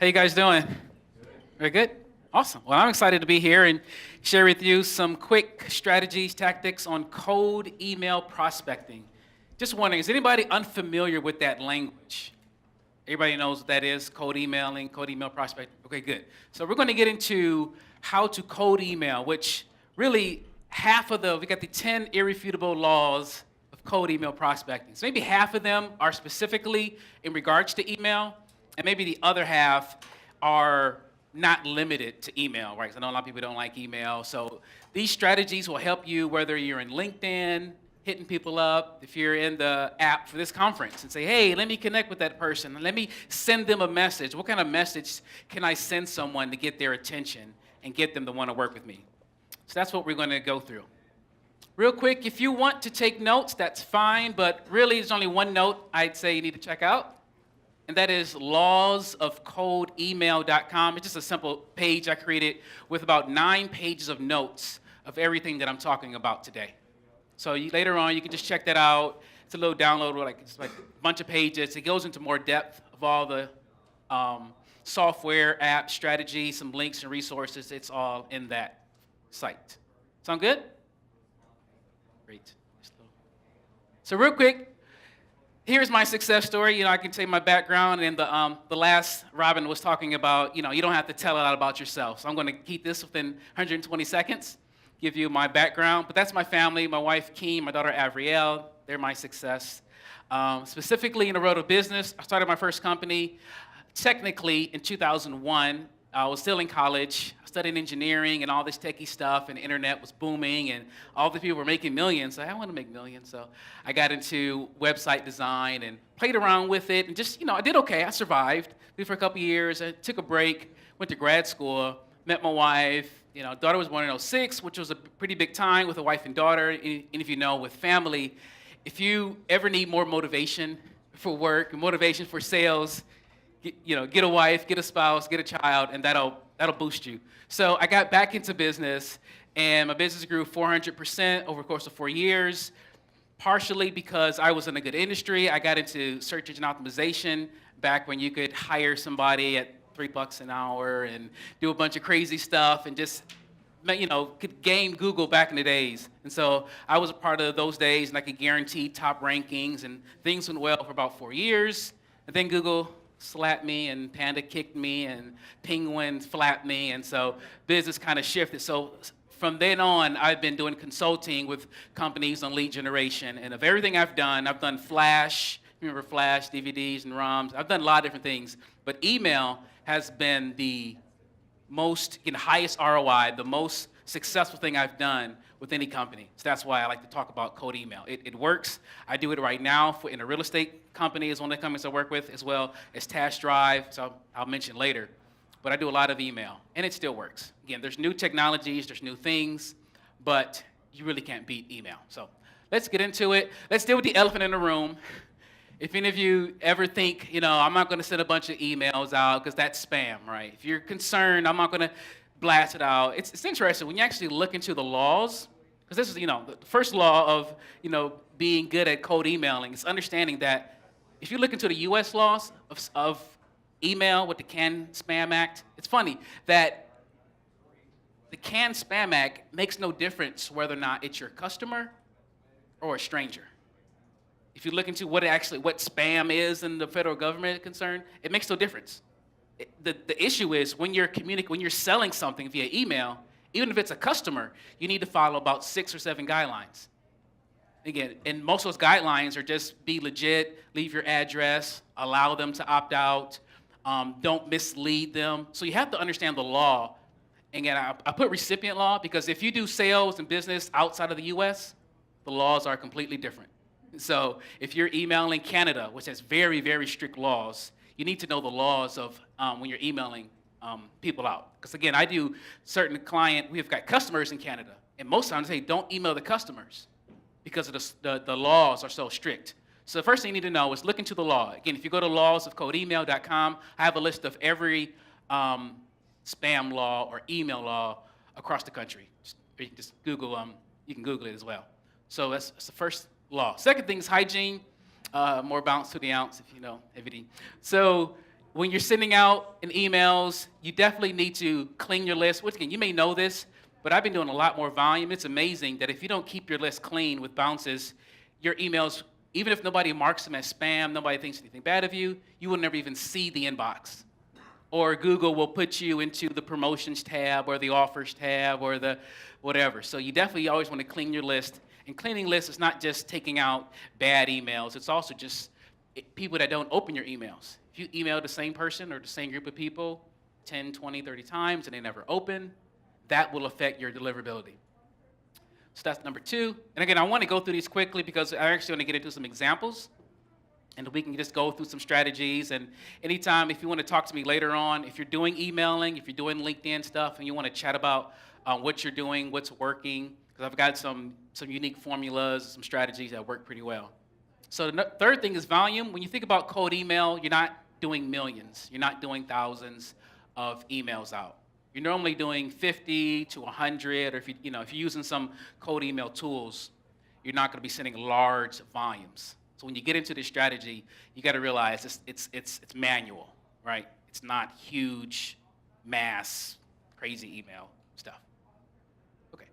How you guys doing? Very good? Awesome. Well, I'm excited to be here and share with you some quick strategies, tactics on cold email prospecting. Just wondering, is anybody unfamiliar with that language? Everybody knows what that is, cold emailing, cold email prospecting. Okay, good. So we're going to get into how to cold email, which really we got the 10 irrefutable laws of cold email prospecting. So maybe half of them are specifically in regards to email, and maybe the other half are not limited to email, right? 'Cause I know a lot of people don't like email. So these strategies will help you whether you're in LinkedIn, hitting people up, if you're in the app for this conference and say, hey, let me connect with that person. Let me send them a message. What kind of message can I send someone to get their attention and get them to want to work with me? So that's what we're going to go through. Real quick, if you want to take notes, that's fine, but really there's only one note I'd say you need to check out. And that is lawsofcoldemail.com. It's just a simple page I created with about 9 pages of notes of everything that I'm talking about today. So later on, you can just check that out. It's a little downloadable, it's like a bunch of pages. It goes into more depth of all the software, app, strategy, some links and resources. It's all in that site. Sound good? Great. So real quick, here's my success story. I can tell you my background, and the last Robin was talking about, you don't have to tell a lot about yourself. So I'm going to keep this within 120 seconds, give you my background. But that's my family, my wife, Kim, my daughter, Arvell. They're my success. Specifically in the world of business, I started my first company technically in 2001. I was still in college, studying engineering and all this techie stuff, and the internet was booming, and all the people were making millions. So I want to make millions. So I got into website design and played around with it, and just, I did okay. I survived. Did for a couple years. I took a break, went to grad school, met my wife. Daughter was born in '06, which was a pretty big time with a wife and daughter. And if you know, with family, if you ever need more motivation for work and motivation for sales, get a wife, get a spouse, get a child, and that'll boost you. So I got back into business, and my business grew 400% over the course of 4 years, partially because I was in a good industry. I got into search engine optimization back when you could hire somebody at $3 an hour and do a bunch of crazy stuff and just, could game Google back in the days. And so I was a part of those days, and I could guarantee top rankings, and things went well for about 4 years. And then Google slapped me, and Panda kicked me, and Penguin flapped me, and so business kind of shifted. So from then on, I've been doing consulting with companies on lead generation, and of everything I've done Flash, remember Flash, DVDs and ROMs. I've done a lot of different things, but email has been the most, highest ROI, the most successful thing I've done with any company. So that's why I like to talk about cold email. It works. I do it right now in a real estate company is one of the companies I work with, as well as Task Drive, so I'll mention later. But I do a lot of email, and it still works. Again, there's new technologies, there's new things, but you really can't beat email. So let's get into it. Let's deal with the elephant in the room. If any of you ever think, I'm not going to send a bunch of emails out because that's spam, right? If you're concerned, I'm not going to blast it out. It's interesting when you actually look into the laws, because this is, the first law of, being good at cold emailing is understanding that if you look into the U.S. laws of email with the Can-Spam Act, it's funny that the Can-Spam Act makes no difference whether or not it's your customer or a stranger. If you look into what spam is in the federal government concern, it makes no difference. The issue is when you're selling something via email, even if it's a customer, you need to follow about 6 or 7 guidelines. Again, and most of those guidelines are just be legit, leave your address, allow them to opt out, don't mislead them. So you have to understand the law. And again, I put recipient law because if you do sales and business outside of the U.S., the laws are completely different. So if you're emailing Canada, which has very, very strict laws, you need to know the laws of when you're emailing people out. Because again, I do certain we've got customers in Canada, and most times they say don't email the customers because of the laws are so strict. So the first thing you need to know is look into the law. Again, if you go to lawsofcoldemail.com, I have a list of every spam law or email law across the country. You can just Google you can Google it as well. So that's the first law. Second thing is hygiene. More bounce to the ounce, if you know everything. So when you're sending out in emails, you definitely need to clean your list. Once again, you may know this, but I've been doing a lot more volume. It's amazing that if you don't keep your list clean with bounces, your emails, even if nobody marks them as spam, nobody thinks anything bad of you, you will never even see the inbox. Or Google will put you into the promotions tab or the offers tab or the whatever. So you definitely always want to clean your list. And cleaning lists is not just taking out bad emails. It's also just people that don't open your emails. If you email the same person or the same group of people 10, 20, 30 times and they never open, that will affect your deliverability. So that's number 2. And again, I want to go through these quickly because I actually want to get into some examples. And we can just go through some strategies. And anytime, if you want to talk to me later on, if you're doing emailing, if you're doing LinkedIn stuff, and you want to chat about what you're doing, what's working, because I've got some unique formulas, some strategies that work pretty well. So the third thing is volume. When you think about cold email, you're not doing millions. You're not doing thousands of emails out. You're normally doing 50 to 100, or if you're using some cold email tools, you're not going to be sending large volumes. So when you get into this strategy, you got to realize it's manual, right? It's not huge, mass, crazy email stuff. Okay.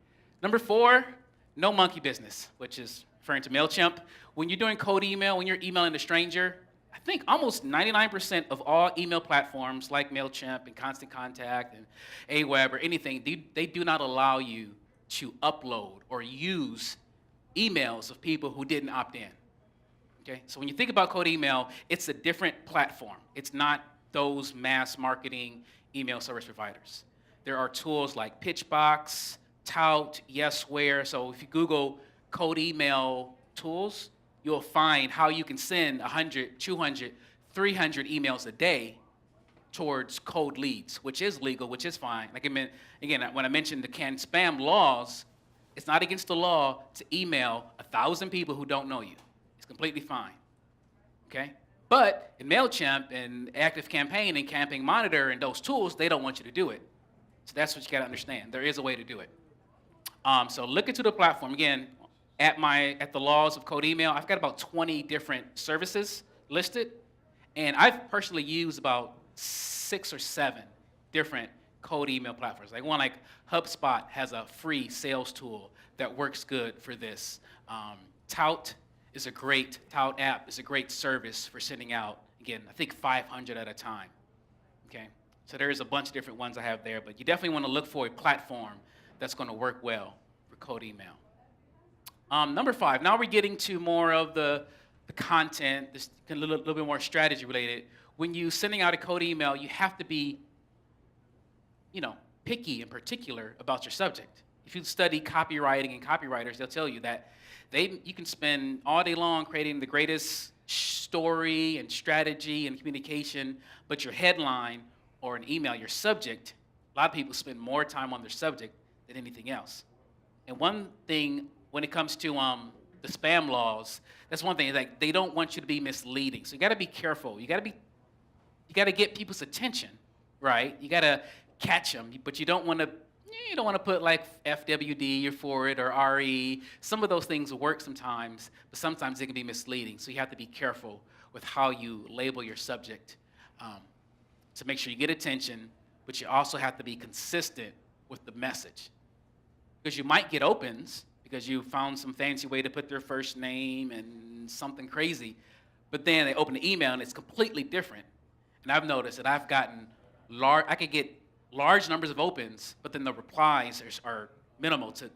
Number 4, no monkey business, which is referring to MailChimp. When you're doing cold email, when you're emailing a stranger, I think almost 99% of all email platforms like MailChimp and Constant Contact and Aweber or anything, they do not allow you to upload or use emails of people who didn't opt in. Okay, so when you think about cold email, it's a different platform. It's not those mass marketing email service providers. There are tools like Pitchbox, Tout, Yesware. So if you Google cold email tools, you'll find how you can send 100, 200, 300 emails a day towards cold leads, which is legal, which is fine. Like again, when I mentioned the canned spam laws, it's not against the law to email 1,000 people who don't know you. It's completely fine, okay? But in MailChimp and ActiveCampaign and Campaign Monitor and those tools, they don't want you to do it. So that's what you gotta understand. There is a way to do it. So look into the platform. Again, at the laws of cold email, I've got about 20 different services listed, and I've personally used about 6 or 7 different cold email platforms. Like one like HubSpot has a free sales tool that works good for this. Tout app is a great service for sending out, again, I think 500 at a time, okay? So there's a bunch of different ones I have there, but you definitely want to look for a platform that's going to work well for cold email. Number 5, now we're getting to more of the content, this a little bit more strategy related. When you're sending out a cold email, you have to be, picky and particular about your subject. If you study copywriting and copywriters, they'll tell you that you can spend all day long creating the greatest story and strategy and communication, but your headline or an email, your subject, a lot of people spend more time on their subject than anything else. And one thing when it comes to the spam laws, that's one thing, like they don't want you to be misleading. So you gotta be careful. You gotta get people's attention, right? You gotta catch them, but you don't wanna put like FWD or forward or RE. Some of those things will work sometimes, but sometimes they can be misleading. So you have to be careful with how you label your subject to make sure you get attention, but you also have to be consistent with the message. Because you might get opens because you found some fancy way to put their first name and something crazy, but then they open the email and it's completely different. And I've noticed that I could get large numbers of opens, but then the replies are minimal to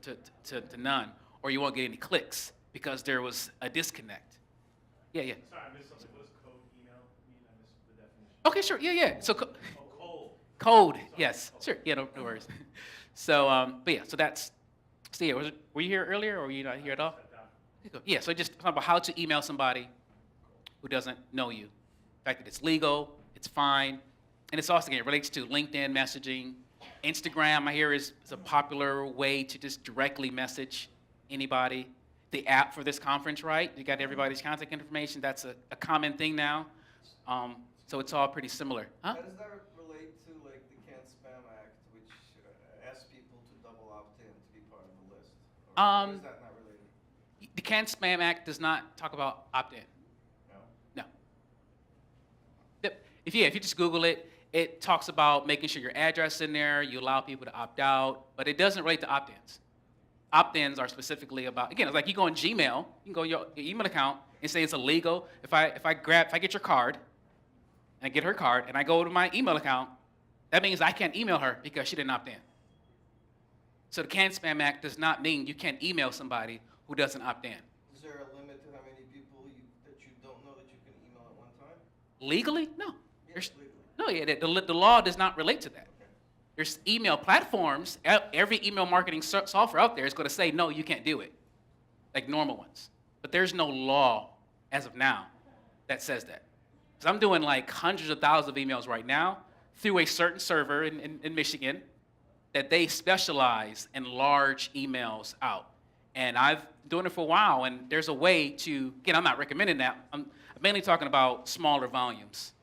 none, or you won't get any clicks because there was a disconnect. Yeah. Sorry, I missed something. What does cold email mean? I missed the definition. Okay, sure. Yeah. So Cold. Code, yes. Sure. Yeah, no worries. So, were you here earlier, or were you not here at all? Yeah, so just talk about how to email somebody who doesn't know you. The fact that it's legal, it's fine, and it's also, again, it relates to LinkedIn messaging. Instagram, I hear, is a popular way to just directly message anybody. The app for this conference, right? You got everybody's contact information. That's a common thing now. So it's all pretty similar. Huh? How does that relate to like the Canned Spam Act, which asks people to double opt-in to be part of the list? Or is that not related? The Canned Spam Act does not talk about opt-in. No? No. if you just Google it, it talks about making sure your address is in there, you allow people to opt out, but it doesn't relate to opt-ins. Opt-ins are specifically about, again, it's like you go on Gmail, you can go to your email account and say it's illegal. If I get your card, and I get her card, and I go to my email account, that means I can't email her because she didn't opt in. So the Can Spam Act does not mean you can't email somebody who doesn't opt in. Is there a limit to how many people that you don't know that you can email at one time? Legally? No. Yes, legally. No, the law does not relate to that. Okay. There's email platforms. Every email marketing software out there is going to say, no, you can't do it, like normal ones. But there's no law as of now that says that. Because I'm doing like hundreds of thousands of emails right now through a certain server in Michigan that they specialize in large emails out. And I've been doing it for a while, and there's a way to, again, I'm not recommending that. I'm mainly talking about smaller volumes,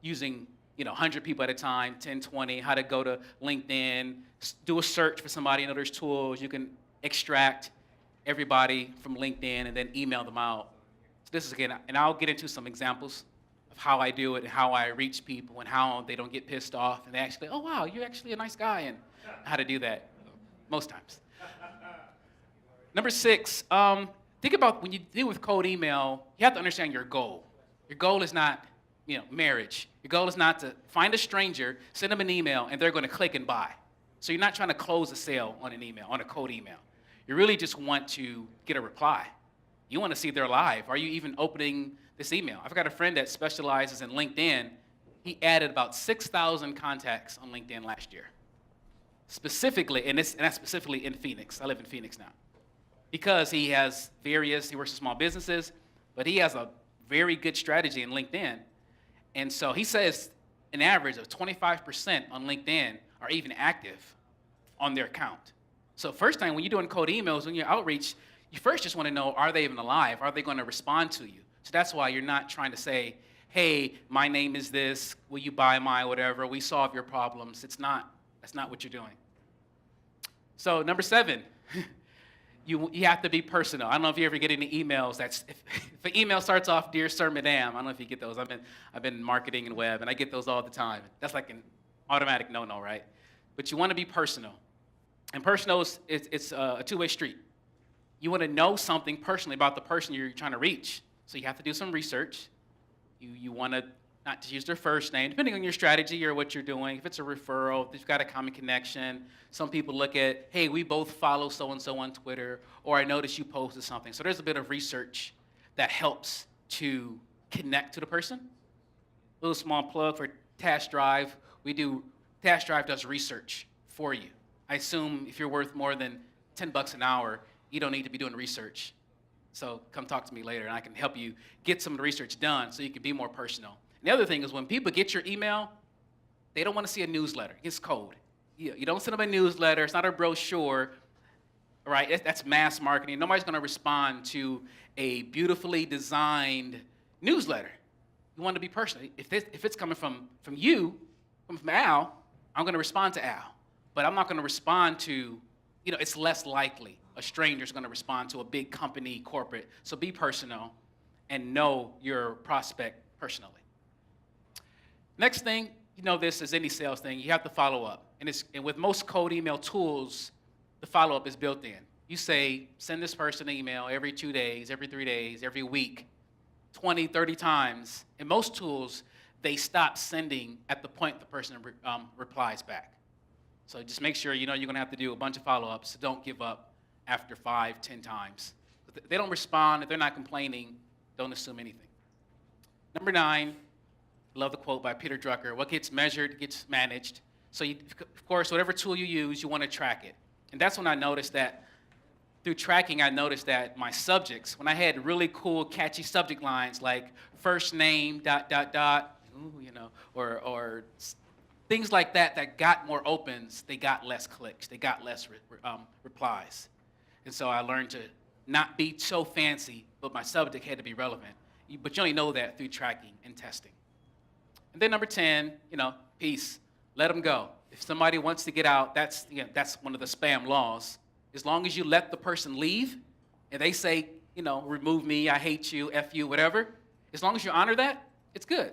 using 100 people at a time, 10, 20, how to go to LinkedIn, do a search for somebody. There's tools. You can extract everybody from LinkedIn and then email them out. So this is, again, and I'll get into some examples of how I do it and how I reach people and how they don't get pissed off and they actually, oh, wow, you're actually a nice guy, and how to do that most times. Number 6, think about when you deal with cold email, you have to understand your goal. Your goal is not marriage. Your goal is not to find a stranger, send them an email, and they're going to click and buy. So you're not trying to close a sale on an email, on a cold email. You really just want to get a reply. You want to see if they're alive. Are you even opening this email? I've got a friend that specializes in LinkedIn. He added about 6,000 contacts on LinkedIn last year. Specifically, and that's specifically in Phoenix. I live in Phoenix now. Because he works with small businesses, but he has a very good strategy in LinkedIn. And so he says an average of 25% on LinkedIn are even active on their account. So first time when you're doing cold emails, when you're outreach, you first just want to know, are they even alive? Are they going to respond to you? So that's why you're not trying to say, hey, my name is this, will you buy my whatever, we solve your problems. That's not what you're doing. So number 7, you have to be personal. I don't know if you ever get any emails if an email starts off, Dear Sir, Madam, I don't know if you get those. I've been marketing and web, and I get those all the time. That's like an automatic no-no, right? But you want to be personal. And personal it's a two-way street. You want to know something personally about the person you're trying to reach. So you have to do some research. You want to not to use their first name, depending on your strategy or what you're doing. If it's a referral, if you've got a common connection. Some people look at, hey, we both follow so-and-so on Twitter, or I noticed you posted something. So there's a bit of research that helps to connect to the person. A little small plug for Task Drive. Task Drive does research for you. I assume if you're worth more than $10 an hour, you don't need to be doing research. So come talk to me later, and I can help you get some of the research done so you can be more personal. And the other thing is when people get your email, they don't want to see a newsletter. It's cold. You don't send them a newsletter. It's not a brochure, right? That's mass marketing. Nobody's going to respond to a beautifully designed newsletter. You want to be personal. If it's coming from you, from Al, I'm going to respond to Al. But I'm not going to respond to, it's less likely a stranger is going to respond to a big company, corporate. So be personal and know your prospect personally. Next thing, this is any sales thing, you have to follow up. And with most cold email tools, the follow-up is built in. You say, send this person an email every 2 days, every 3 days, every week, 20, 30 times. In most tools, they stop sending at the point the person replies back. So just make sure you're going to have to do a bunch of follow-ups, so don't give up after 5, 10 times. If they don't respond, if they're not complaining, don't assume anything. Number 9, love the quote by Peter Drucker, what gets measured gets managed. So of course, whatever tool you use, you want to track it. And that's when I noticed that, through tracking, I noticed that my subjects, when I had really cool, catchy subject lines like first name, ... or things like that got more opens, they got less clicks, they got less replies. And so I learned to not be so fancy, but my subject had to be relevant. But you only know that through tracking and testing. And then number 10, peace. Let them go. If somebody wants to get out, that's one of the spam laws. As long as you let the person leave and they say, remove me, I hate you, F you, whatever, as long as you honor that, it's good.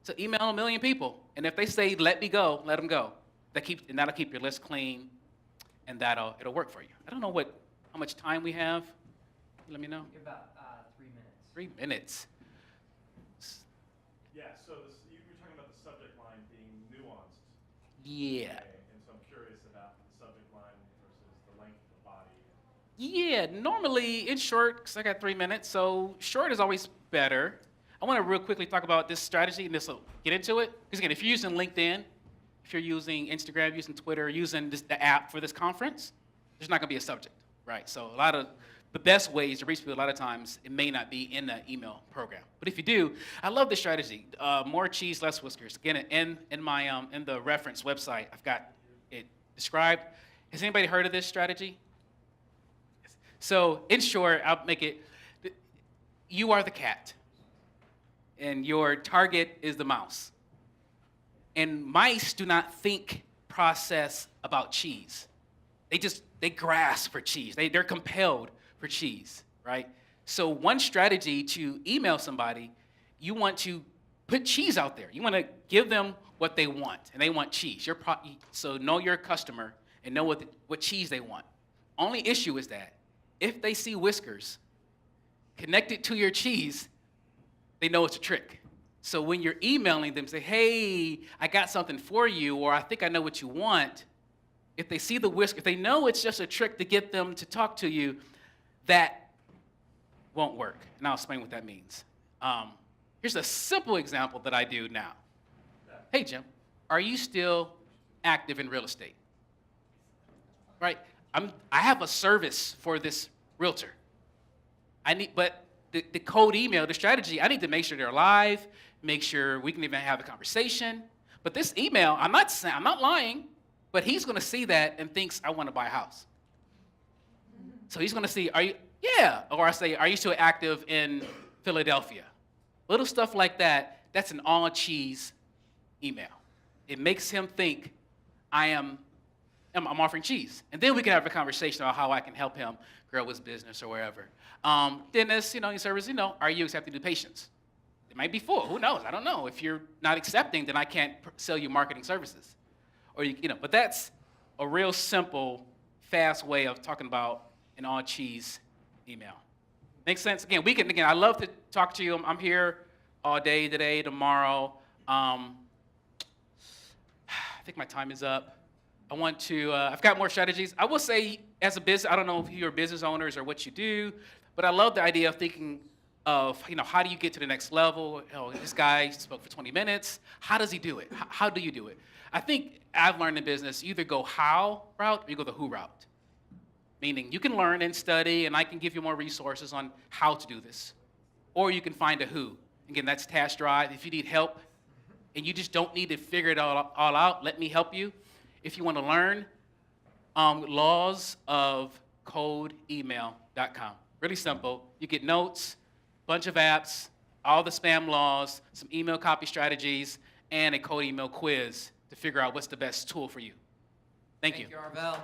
So email 1 million people, and if they say let me go, let them go. And that'll keep your list clean, and it'll work for you. I don't know how much time we have. Let me know. You're about 3 minutes. 3 minutes. Yeah, so you were talking about the subject line being nuanced. Yeah. Okay, and so I'm curious about the subject line versus the length of the body. Yeah, normally in short, because I got 3 minutes, so short is always better. I want to real quickly talk about this strategy, and this will get into it. Because again, if you're using LinkedIn, if you're using Instagram, using Twitter, using the app for this conference, there's not going to be a subject, right? So a lot of the best ways to reach people, a lot of times, it may not be in the email program. But if you do, I love this strategy. More cheese, less whiskers. Again, in the reference website, I've got it described. Has anybody heard of this strategy? So in short, I'll make it, you are the cat, and your target is the mouse. And mice do not think, process about cheese. They grasp for cheese. They're compelled for cheese, right? So one strategy to email somebody, you want to put cheese out there. You want to give them what they want, and they want cheese. So know your customer and know what cheese they want. Only issue is that if they see whiskers connected to your cheese, they know it's a trick. So when you're emailing them, say, hey, I got something for you, or I think I know what you want. If they see the whisker, if they know it's just a trick to get them to talk to you, that won't work. And I'll explain what that means. Here's a simple example that I do now. Hey, Jim, are you still active in real estate? Right? I have a service for this realtor. But the cold email, the strategy, I need to make sure they're live, make sure we can even have a conversation. But this email, I'm not lying, but he's going to see that and thinks I want to buy a house. So he's going to see, or I say, are you still active in Philadelphia? Little stuff like that, that's an all cheese email. It makes him think I'm offering cheese. And then we can have a conversation about how I can help him grow his business or wherever. Then there's, your service, are you accepting new patients? It might be full, who knows? I don't know. If you're not accepting, then I can't sell you marketing services. Or, but that's a real simple, fast way of talking about an all cheese email. Makes sense? Again, I love to talk to you. I'm here all day today, tomorrow. I think my time is up. I want to, I've got more strategies. I will say, as a business, I don't know if you're business owners or what you do, but I love the idea of thinking of, how do you get to the next level? This guy spoke for 20 minutes. How does he do it? How do you do it? I think I've learned in business, you either go how route or you go the who route. Meaning you can learn and study, and I can give you more resources on how to do this. Or you can find a who. Again, that's Task Drive. If you need help and you just don't need to figure it all out, let me help you. If you want to learn, lawsofcoldemail.com. Really simple. You get notes, bunch of apps, all the spam laws, some email copy strategies, and a cold email quiz to figure out what's the best tool for you. Thank you. Thank you, Arvell.